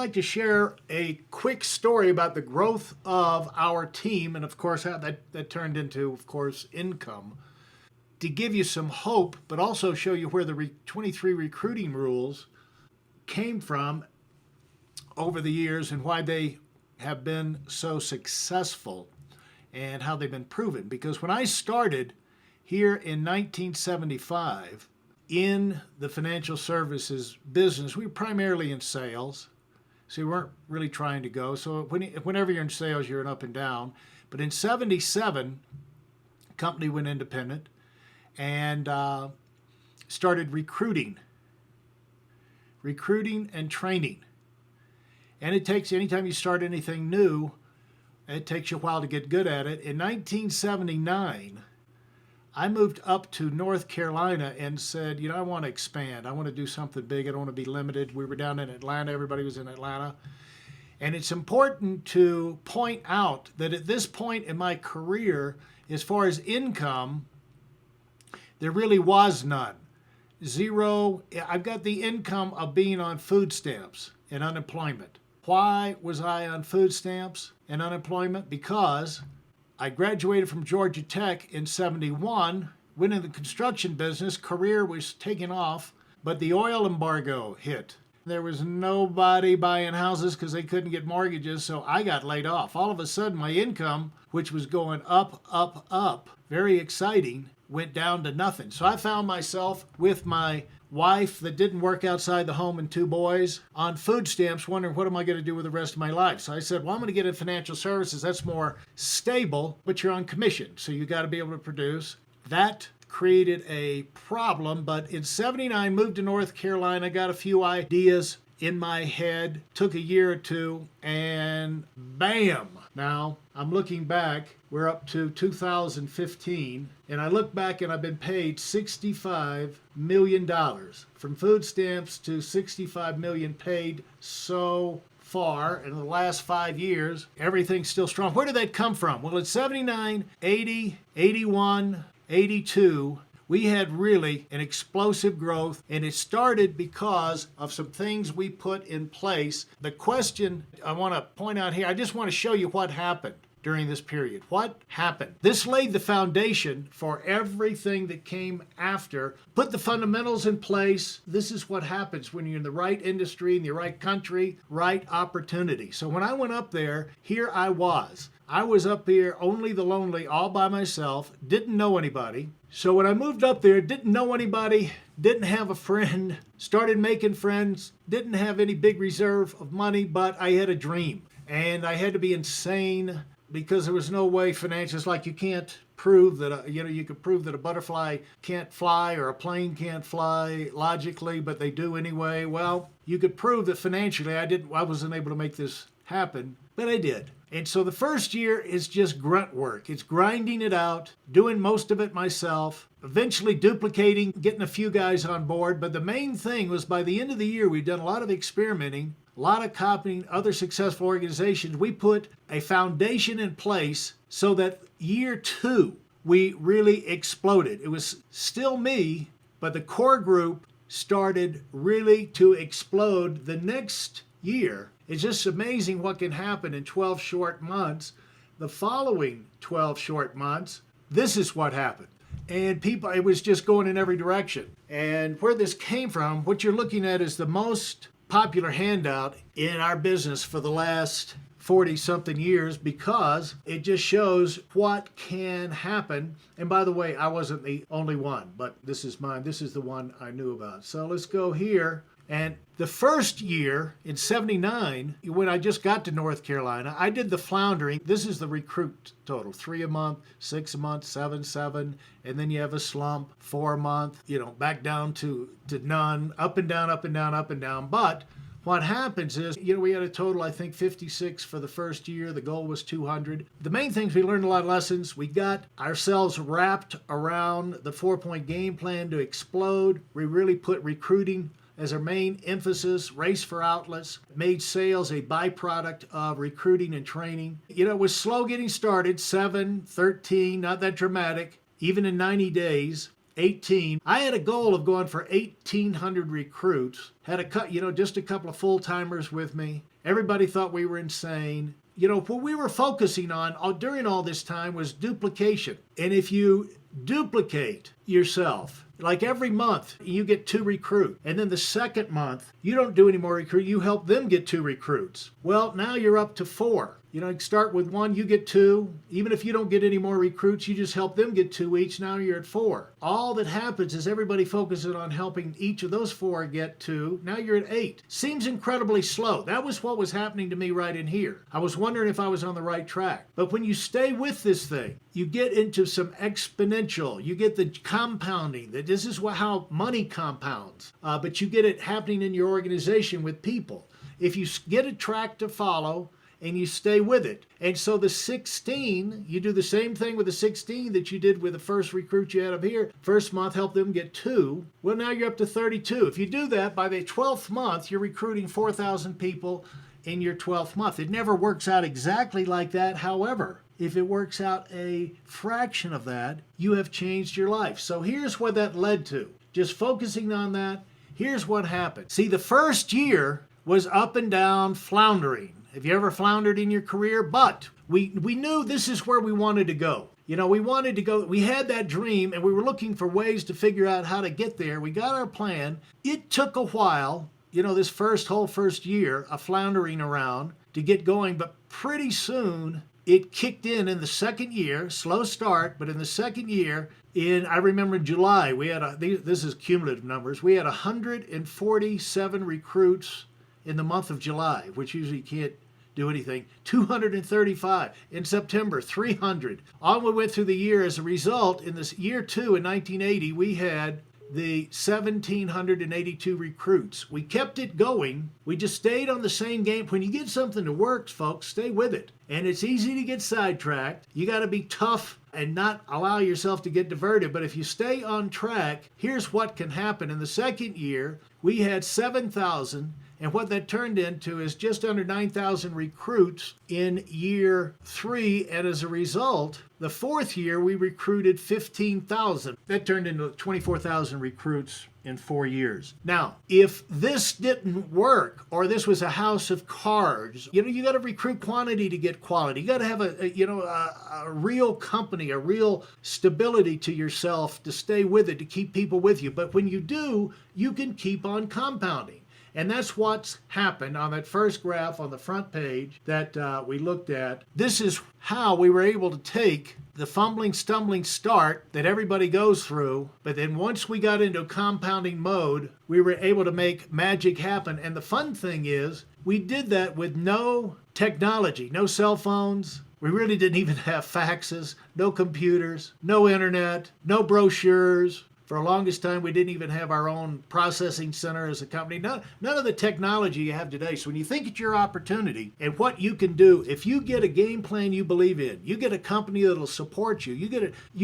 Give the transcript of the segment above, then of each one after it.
like to share a quick story about the growth of our team and, of course, how that turned into, of course, income to give you some hope, but also show you where the 23 recruiting rules came from over the years and why they have been so successful and how they've been proven. Because when I started here in 1975 in the financial services business, we were primarily in sales. So we weren't really trying to go. So whenever you're in sales, you're an up and down. But in 77, the company went independent and started recruiting and training. And it takes, anytime you start anything new, it takes you a while to get good at it. In 1979, I moved up to North Carolina and said, I want to expand. I want to do something big. I don't want to be limited. We were down in Atlanta. Everybody was in Atlanta. And it's important to point out that at this point in my career, as far as income, there really was none. Zero. I've got the income of being on food stamps and unemployment. Why was I on food stamps and unemployment? Because I graduated from Georgia Tech in 71, went in the construction business, career was taking off, but the oil embargo hit. There was nobody buying houses because they couldn't get mortgages, so I got laid off. All of a sudden, my income, which was going up, very exciting, went down to nothing. So I found myself with my wife that didn't work outside the home and 2 boys on food stamps, wondering what am I going to do with the rest of my life. So I said, well, I'm going to get in financial services. That's more stable, but you're on commission, so you got to be able to produce. That created a problem, but in 79, moved to North Carolina, got a few ideas in my head, took a year or two, and bam! Now, I'm looking back, we're up to 2015, and I look back and I've been paid $65 million. From food stamps to $65 million paid so far in the last 5 years. Everything's still strong. Where did that come from? Well, in 79, 80, 81, 82, we had really an explosive growth, and it started because of some things we put in place. The question I want to point out here, I just want to show you what happened during this period. What happened? This laid the foundation for everything that came after. Put the fundamentals in place. This is what happens when you're in the right industry, in the right country, right opportunity. So when I went up there, here I was. I was up here, only the lonely, all by myself, didn't know anybody. So when I moved up there, didn't know anybody, didn't have a friend, started making friends, didn't have any big reserve of money, but I had a dream. And I had to be insane because there was no way financially. It's like you can't prove that, you could prove that a butterfly can't fly or a plane can't fly logically, but they do anyway. Well, you could prove that financially I wasn't able to make this happen, but I did. And so the first year is just grunt work. It's grinding it out, doing most of it myself, eventually duplicating, getting a few guys on board. But the main thing was by the end of the year, we'd done a lot of experimenting, a lot of copying other successful organizations. We put a foundation in place so that year 2, we really exploded. It was still me, but the core group started really to explode the next year. It's just amazing what can happen in 12 short months. The following 12 short months, this is what happened. And it was just going in every direction. And where this came from, what you're looking at is the most popular handout in our business for the last 40-something years, because it just shows what can happen. And by the way, I wasn't the only one, but this is mine. This is the one I knew about. So let's go here. And the first year, in 79, when I just got to North Carolina, I did the floundering. This is the recruit total, 3 a month, 6 a month, 7, and then you have a slump, 4 a month, back down to none, up and down, up and down, up and down. But what happens is, we had a total, I think, 56 for the first year. The goal was 200. The main things, we learned a lot of lessons. We got ourselves wrapped around the 4-point game plan to explode. We really put recruiting as our main emphasis, race for outlets, made sales a byproduct of recruiting and training. It was slow getting started, 7, 13, not that dramatic. Even in 90 days, 18. I had a goal of going for 1,800 recruits. Had just a couple of full-timers with me. Everybody thought we were insane. You know, what we were focusing on during all this time was duplication. And if you duplicate yourself, like every month you get 2 recruits, and then the second month you don't do any more recruit, you help them get 2 recruits. Well, now you're up to 4. You know, you start with 1, you get 2. Even if you don't get any more recruits, you just help them get 2 each. Now you're at 4. All that happens is everybody focuses on helping each of those 4 get 2. Now you're at 8. Seems incredibly slow. That was what was happening to me right in here. I was wondering if I was on the right track. But when you stay with this thing, you get into some exponential. You get the compounding. This is how money compounds. But you get it happening in your organization with people. If you get a track to follow, and you stay with it. And so the 16, you do the same thing with the 16 that you did with the first recruit you had up here. First month, help them get 2. Well, now you're up to 32. If you do that, by the 12th month, you're recruiting 4,000 people in your 12th month. It never works out exactly like that. However, if it works out a fraction of that, you have changed your life. So here's what that led to. Just focusing on that, here's what happened. See, the first year was up and down, floundering. Have you ever floundered in your career? But we knew this is where we wanted to go. You know, we wanted to go, we had that dream and we were looking for ways to figure out how to get there. We got our plan. It took a while, you know, this whole first year of floundering around to get going, but pretty soon it kicked in the second year, slow start, but in the second year, I remember in July, we had this is cumulative numbers, we had 147 recruits in the month of July, which usually can't do anything. 235 in September, 300. On we went through the year. As a result, in this year 2 in 1980, we had the 1,782 recruits. We kept it going. We just stayed on the same game. When you get something that works, folks, stay with it. And it's easy to get sidetracked. You got to be tough and not allow yourself to get diverted. But if you stay on track, here's what can happen. In the second year, we had 7,000. And what that turned into is just under 9,000 recruits in year 3. And as a result, the fourth year, we recruited 15,000. That turned into 24,000 recruits in 4 years. Now, if this didn't work, or this was a house of cards, you know, you got to recruit quantity to get quality. You got to have a real company, a real stability to yourself to stay with it, to keep people with you. But when you do, you can keep on compounding. And that's what's happened on that first graph on the front page that we looked at. This is how we were able to take the fumbling, stumbling start that everybody goes through, but then once we got into compounding mode, we were able to make magic happen. And the fun thing is, we did that with no technology, no cell phones. We really didn't even have faxes, no computers, no internet, no brochures. For the longest time, we didn't even have our own processing center as a company. None of the technology you have today. So when you think it's your opportunity and what you can do, if you get a game plan you believe in, you get a company that'll support you, you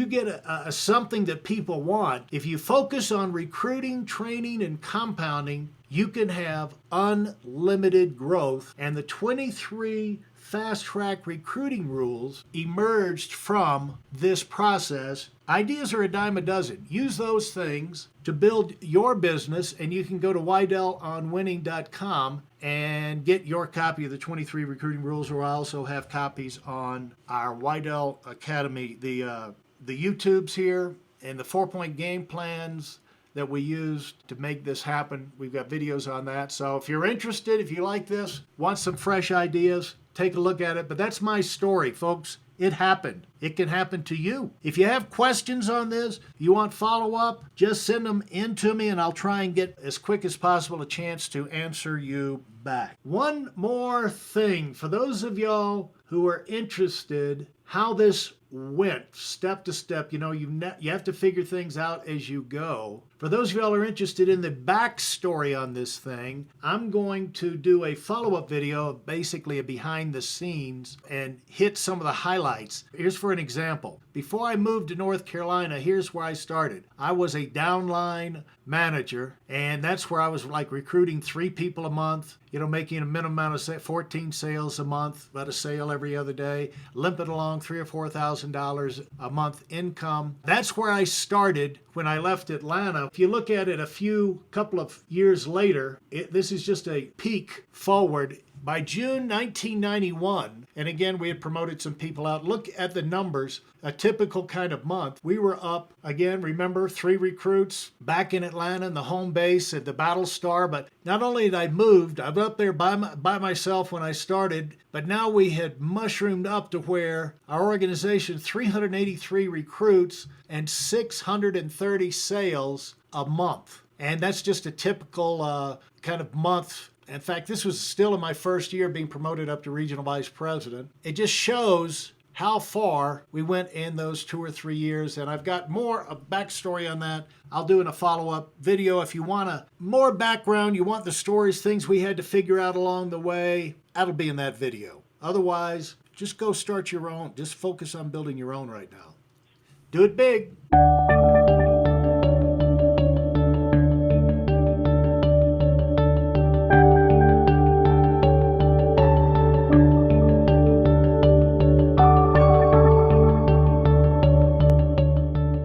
get a something that people want. If you focus on recruiting, training, and compounding, you can have unlimited growth. And the 23 fast track recruiting rules emerged from this process. Ideas are a dime a dozen. Use those things to build your business, and you can go to WeidelOnWinning.com and get your copy of the 23 recruiting rules, or I also have copies on our Weidel Academy, the YouTubes here, and the 4-point game plans that we use to make this happen. We've got videos on that. So if you're interested, if you like this, want some fresh ideas, take a look at it. But that's my story, folks. It happened. It can happen to you. If you have questions on this, you want follow-up, just send them in to me and I'll try and get as quick as possible a chance to answer you back. One more thing for those of y'all who are interested how this went step to step. You know, you have to figure things out as you go. For those of y'all who are interested in the backstory on this thing, I'm going to do a follow-up video, basically a behind the scenes, and hit some of the highlights. Here's for an example. Before I moved to North Carolina, here's where I started. I was a downline manager, and that's where I was like recruiting 3 people a month, you know, making a minimum amount of 14 sales a month, about a sale every other day, limping along $3,000 or $4,000 a month income. That's where I started when I left Atlanta. If you look at it couple of years later, this is just a peek forward. By June 1991, and again, we had promoted some people out. Look at the numbers, a typical kind of month. We were up, again, remember, 3 recruits back in Atlanta in the home base at the Battle Star. But not only had I moved, I was up there by myself when I started, but now we had mushroomed up to where our organization, 383 recruits and 630 sales a month. And that's just a typical kind of month. In fact, this was still in my first year being promoted up to regional vice president. It just shows how far we went in those 2 or 3 years. And I've got more of backstory on that. I'll do in a follow-up video. If you want more background, you want the stories, things we had to figure out along the way, that'll be in that video. Otherwise, just go start your own. Just focus on building your own right now. Do it big.